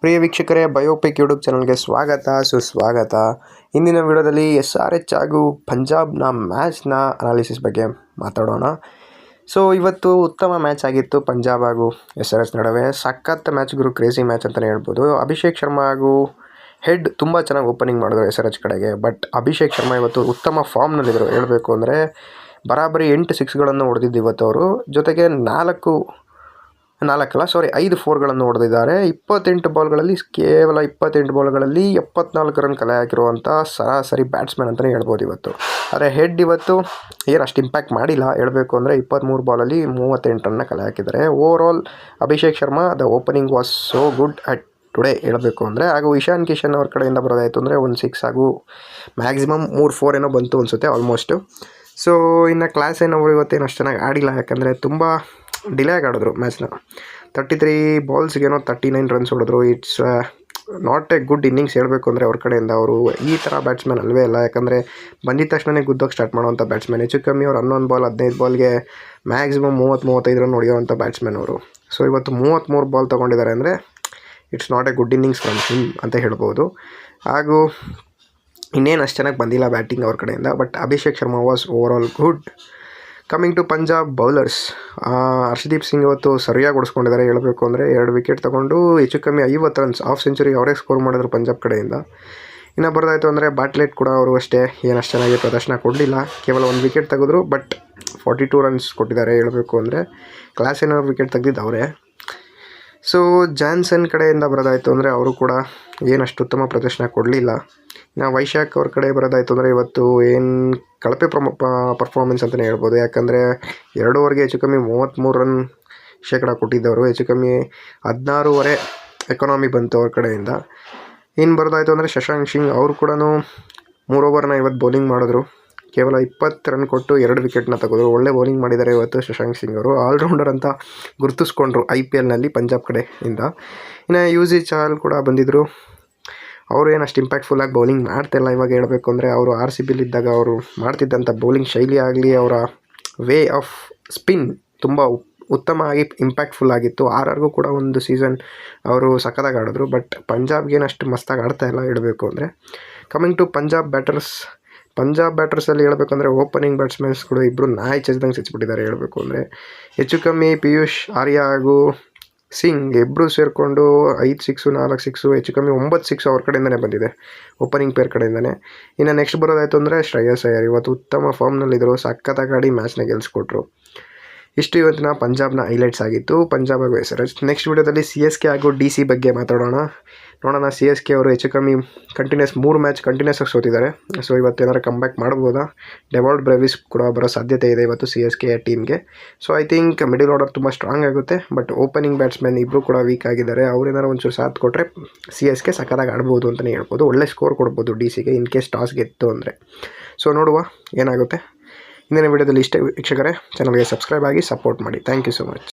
ಪ್ರಿಯ ವೀಕ್ಷಕರೇ, biopic YouTube ಚಾನಲ್ಗೆ ಸ್ವಾಗತ ಸುಸ್ವಾಗತ. ಇಂದಿನ ವಿಡಿಯೋದಲ್ಲಿ SRH ಹಾಗೂ ಪಂಜಾಬ್ನ ಮ್ಯಾಚ್ನ ಅನಾಲಿಸಿಸ್ ಬಗ್ಗೆ ಮಾತಾಡೋಣ. ಸೊ ಇವತ್ತು ಉತ್ತಮ ಮ್ಯಾಚ್ ಆಗಿತ್ತು ಪಂಜಾಬ್ ಹಾಗೂ SRH ನಡುವೆ. ಸಖತ್ ಮ್ಯಾಚ್ ಗುರು, ಕ್ರೇಜಿ ಮ್ಯಾಚ್ ಅಂತಲೇ ಹೇಳ್ಬೋದು. ಅಭಿಷೇಕ್ ಶರ್ಮಾ ಹಾಗೂ ಹೆಡ್ ತುಂಬ ಚೆನ್ನಾಗಿ ಓಪನಿಂಗ್ ಮಾಡಿದ್ರು SRH ಕಡೆಗೆ. ಬಟ್ ಅಭಿಷೇಕ್ ಶರ್ಮಾ ಇವತ್ತು ಉತ್ತಮ ಫಾರ್ಮ್ನಲ್ಲಿದ್ದರು. ಹೇಳಬೇಕು ಅಂದರೆ ಬರಾಬರಿ 8 ಸಿಕ್ಸ್ಗಳನ್ನು ಹೊಡೆದಿದ್ದು ಇವತ್ತು ಅವರು. ಜೊತೆಗೆ 5 4ಗಳನ್ನು ಹೊಡೆದಿದ್ದಾರೆ. 28 ಬಾಲ್ಗಳಲ್ಲಿ ಕೇವಲ 28 ಬಾಲ್ಗಳಲ್ಲಿ 74 ರನ್ ಕಲೆ ಹಾಕಿರುವಂಥ ಸರಾಸರಿ ಬ್ಯಾಟ್ಸ್ಮನ್ ಅಂತಲೇ ಹೇಳ್ಬೋದು ಇವತ್ತು. ಆದರೆ ಹೆಡ್ ಇವತ್ತು ಏನು ಅಷ್ಟು ಇಂಪ್ಯಾಕ್ಟ್ ಮಾಡಿಲ್ಲ. ಹೇಳಬೇಕು ಅಂದರೆ 23 ಬಾಲಲ್ಲಿ 38 ರನ್ನ ಕಲೆ ಹಾಕಿದ್ದಾರೆ. Over Abhishek Sharma the opening was so good at today ಹೇಳಬೇಕು ಅಂದರೆ. ಹಾಗೂ ಇಶಾನ್ ಕಿಶನ್ ಅವ್ರ ಕಡೆಯಿಂದ ಬರೋದಾಯಿತು ಅಂದರೆ 1 6 ಹಾಗೂ ಮ್ಯಾಕ್ಸಿಮಮ್ 3 4 ಏನೋ ಬಂತು ಅನಿಸುತ್ತೆ ಆಲ್ಮೋಸ್ಟು. ಸೊ ಇನ್ನು ಕ್ಲಾಸ್ ಏನವರು ಇವತ್ತೇನು ಅಷ್ಟು ಚೆನ್ನಾಗಿ ಆಡಿಲ್ಲ. ಯಾಕಂದರೆ ತುಂಬ ಡಿಲೇ ಆಗಿ ಆಡಿದ್ರು ಮ್ಯಾಚ್ನ. 33 ಬಾಲ್ಸ್ಗೇನೋ 39 ರನ್ಸ್ ಹೊಡೆದ್ರು. It's not A good innings ಹೇಳಬೇಕು ಅಂದರೆ ಅವ್ರ ಕಡೆಯಿಂದ. ಅವರು ಈ ಥರ ಬ್ಯಾಟ್ಸ್ಮನ್ ಅಲ್ವೇ ಅಲ್ಲ. ಯಾಕಂದರೆ ಬಂದಿದ್ದ ತಕ್ಷಣವೇ ಗುದ್ದೋಗಿ ಸ್ಟಾರ್ಟ್ ಮಾಡುವಂಥ ಬ್ಯಾಟ್ಸ್ಮನ್. ಹೆಚ್ಚು ಕಮ್ಮಿ ಅವ್ರು 11 ಬಾಲ್ 15 ಬಾಲ್ಗೆ ಮ್ಯಾಕ್ಸಿಮಮ್ 30-35 ರನ್ ಹೊಡೆಯುವಂಥ ಬ್ಯಾಟ್ಸ್ಮನ್ ಅವರು. ಸೊ ಇವತ್ತು 33 ಬಾಲ್ ತೊಗೊಂಡಿದ್ದಾರೆ ಅಂದರೆ it's not A good innings from him ಅಂತ ಹೇಳ್ಬೋದು. ಹಾಗೂ ಇನ್ನೇನು ಅಷ್ಟು ಚೆನ್ನಾಗಿ ಬಂದಿಲ್ಲ ಬ್ಯಾಟಿಂಗ್ ಅವ್ರ ಕಡೆಯಿಂದ. But Abhishek Sharma was overall good. Coming to Punjab bowlers, Harshdeep Singh ಇವತ್ತು ಸರಿಯಾಗಿ ಹೊಡಿಸ್ಕೊಂಡಿದ್ದಾರೆ. ಹೇಳಬೇಕು ಅಂದರೆ 2 ವಿಕೆಟ್ ತೊಗೊಂಡು ಹೆಚ್ಚು ಕಮ್ಮಿ 50 ರನ್ಸ್, ಹಾಫ್ ಸೆಂಚುರಿ ಅವರೇ ಸ್ಕೋರ್ ಮಾಡಿದ್ರು ಪಂಜಾಬ್ ಕಡೆಯಿಂದ. ಇನ್ನು ಬರೋದಾಯಿತು ಅಂದರೆ ಬಾಟ್ಲೆಟ್ ಕೂಡ ಅವರು ಅಷ್ಟೇ ಏನಷ್ಟು ಚೆನ್ನಾಗಿ ಪ್ರದರ್ಶನ ಕೊಡಲಿಲ್ಲ. ಕೇವಲ 1 ವಿಕೆಟ್ ತೆಗೆದ್ರು. ಬಟ್ 42 ರನ್ಸ್ ಕೊಟ್ಟಿದ್ದಾರೆ. ಹೇಳಬೇಕು ಅಂದರೆ ಕ್ಲಾಸ್ ಏನೋ ವಿಕೆಟ್ ತೆಗೆದಿದ್ದು ಅವರೇ. ಸೊ ಜಾನ್ಸನ್ ಕಡೆಯಿಂದ ಬರೋದಾಯಿತು ಅಂದರೆ ಅವರು ಕೂಡ ಏನಷ್ಟು ಉತ್ತಮ ಪ್ರದರ್ಶನ ಕೊಡಲಿಲ್ಲ. ಇನ್ನು ವೈಶಾಖ್ ಅವ್ರ ಕಡೆ ಬರೋದಾಯಿತು ಅಂದರೆ ಇವತ್ತು ಏನು ಕಳಪೆ ಪರ್ಫಾರ್ಮೆನ್ಸ್ ಅಂತಲೇ ಹೇಳ್ಬೋದು. ಯಾಕಂದರೆ 2 ಓವರ್ಗೆ ಹೆಚ್ಚು ಕಮ್ಮಿ 33 ರನ್ ಶೇಕಡ ಕೊಟ್ಟಿದ್ದವರು. ಹೆಚ್ಚು ಕಮ್ಮಿ 16.5 ಎಕಾನಮಿ ಬಂತು ಅವ್ರ ಕಡೆಯಿಂದ. ಇನ್ನು ಬರೋದಾಯಿತು ಅಂದರೆ ಶಶಾಂಕ್ ಸಿಂಗ್ ಅವರು ಕೂಡ 3 ಓವರ್ನ ಇವತ್ತು ಬೌಲಿಂಗ್ ಮಾಡಿದ್ರು. ಕೇವಲ 20 ರನ್ ಕೊಟ್ಟು 2 ವಿಕೆಟ್ನ ತೆಗೆದ್ರು. ಒಳ್ಳೆ ಬೌಲಿಂಗ್ ಮಾಡಿದ್ದಾರೆ ಇವತ್ತು ಶಶಾಂಕ್ ಸಿಂಗ್ ಅವರು. ಆಲ್ರೌಂಡರ್ ಅಂತ ಗುರುತಿಸ್ಕೊಂಡ್ರು IPLನಲ್ಲಿ ಪಂಜಾಬ್ ಕಡೆಯಿಂದ. ಇನ್ನು UZ ಚಹಲ್ ಕೂಡ ಬಂದಿದ್ದರು. ಅವರು ಏನಷ್ಟು ಇಂಪ್ಯಾಕ್ಟ್ಫುಲ್ಲಾಗಿ ಬೌಲಿಂಗ್ ಮಾಡ್ತಾಯಿಲ್ಲ ಇವಾಗ. ಹೇಳಬೇಕು ಅಂದರೆ ಅವರು RCBಲಿದ್ದಾಗ ಅವರು ಮಾಡ್ತಿದ್ದಂಥ ಬೌಲಿಂಗ್ ಶೈಲಿ ಆಗಲಿ, ಅವರ ವೇ ಆಫ್ ಸ್ಪಿನ್ ತುಂಬ ಉತ್ತಮವಾಗಿ ಇಂಪ್ಯಾಕ್ಟ್ಫುಲ್ ಆಗಿತ್ತು. RRಗೂ ಕೂಡ ಒಂದು ಸೀಸನ್ ಅವರು ಸಖತ್ತಾಗಿ ಆಡಿದ್ರು. ಬಟ್ ಪಂಜಾಬ್ಗೇನಷ್ಟು ಮಸ್ತಾಗಿ ಆಡ್ತಾಯಿಲ್ಲ ಹೇಳಬೇಕು ಅಂದರೆ. ಕಮಿಂಗ್ ಟು ಪಂಜಾಬ್ ಬ್ಯಾಟರ್ಸಲ್ಲಿ ಹೇಳಬೇಕಂದ್ರೆ ಓಪನಿಂಗ್ ಬ್ಯಾಟ್ಸ್ಮನ್ಸ್ಗಳು ಇಬ್ಬರು ನಾಯಿ ಚಚ್ದಂಗೆ ಸಿಚ್ಚಿಬಿಟ್ಟಿದ್ದಾರೆ. ಹೇಳಬೇಕು ಅಂದರೆ ಹೆಚ್ಚು ಕಮ್ಮಿ ಪಿಯೂಷ್, ಆರ್ಯ ಹಾಗೂ ಸಿಂಗ್ ಇಬ್ಬರು ಸೇರಿಕೊಂಡು 5 6 4 6 ಹೆಚ್ಚು ಕಮ್ಮಿ 9 6 ಅವ್ರ ಕಡೆಯಿಂದನೇ ಬಂದಿದೆ, ಓಪನಿಂಗ್ ಪೇರ್ ಕಡೆಯಿಂದನೇ. ಇನ್ನು ನೆಕ್ಸ್ಟ್ ಬರೋದಾಯಿತು ಅಂದರೆ ಶ್ರೇಯಸ್ ಅಯ್ಯರ್ ಇವತ್ತು ಉತ್ತಮ ಫಾರ್ಮ್ನಲ್ಲಿದ್ದರು. ಸಖತ್ತಾಗಿ ಆಡಿ ಮ್ಯಾಚ್ನ ಗೆಲ್ಲಿಸ್ಕೊಟ್ರು. ಇಷ್ಟು ಇವತ್ತಿನ ಪಂಜಾಬ್ನ ಹೈಲೈಟ್ಸ್ ಆಗಿತ್ತು, ಪಂಜಾಬ್ ಹಾಗೂ SRH. ನೆಕ್ಸ್ಟ್ ವಿಡಿಯೋದಲ್ಲಿ CSK ಹಾಗೂ DC ಬಗ್ಗೆ ಮಾತಾಡೋಣ. ನೋಡೋಣ CSK ಅವರು ಹೆಚ್ಚು ಕಮ್ಮಿ 3 ಮ್ಯಾಚ್ ಕಂಟಿನ್ಯೂಸ್ ಆಗಿ ಸೋತಿದ್ದಾರೆ. ಸೊ ಇವತ್ತು ಏನಾರು ಕಮ್ಬ್ಯಾಕ್ ಮಾಡ್ಬೋದಾ? ಡೆವಾಲ್ಡ್ ಬ್ರೆವಿಸ್ ಕೂಡ ಬರೋ ಸಾಧ್ಯತೆ ಇದೆ ಇವತ್ತು CSK ಟೀಮ್ಗೆ. So I think middle order ತುಂಬ ಸ್ಟ್ರಾಂಗ್ ಆಗುತ್ತೆ. ಬಟ್ ಓಪನಿಂಗ್ ಬ್ಯಾಟ್ಸ್ಮನ್ ಇಬ್ಬರು ಕೂಡ ವೀಕ್ ಆಗಿದ್ದಾರೆ. ಅವ್ರೇನಾರು ಒಂಚೂರು ಸಾಥ್ ಕೊಟ್ಟರೆ CSK ಸಕ್ಕತ್ತಾಗಿ ಆಡ್ಬೋದು ಅಂತಲೇ ಹೇಳ್ಬೋದು. ಒಳ್ಳೆ ಸ್ಕೋರ್ ಕೊಡ್ಬೋದು DCಗೆ ಇನ್ ಕೇಸ್ ಟಾಸ್ ಗೆತ್ತು ಅಂದರೆ. ಸೊ ನೋಡುವ ಏನಾಗುತ್ತೆ. ಇಂದಿನ ವಿಡಿಯೋದಲ್ಲಿ ಇಷ್ಟೇ ವೀಕ್ಷಕರೇ. ಚಾನಲ್ಗೆ ಸಬ್ಸ್ಕ್ರೈಬ್ ಆಗಿ ಸಪೋರ್ಟ್ ಮಾಡಿ. Thank you so much.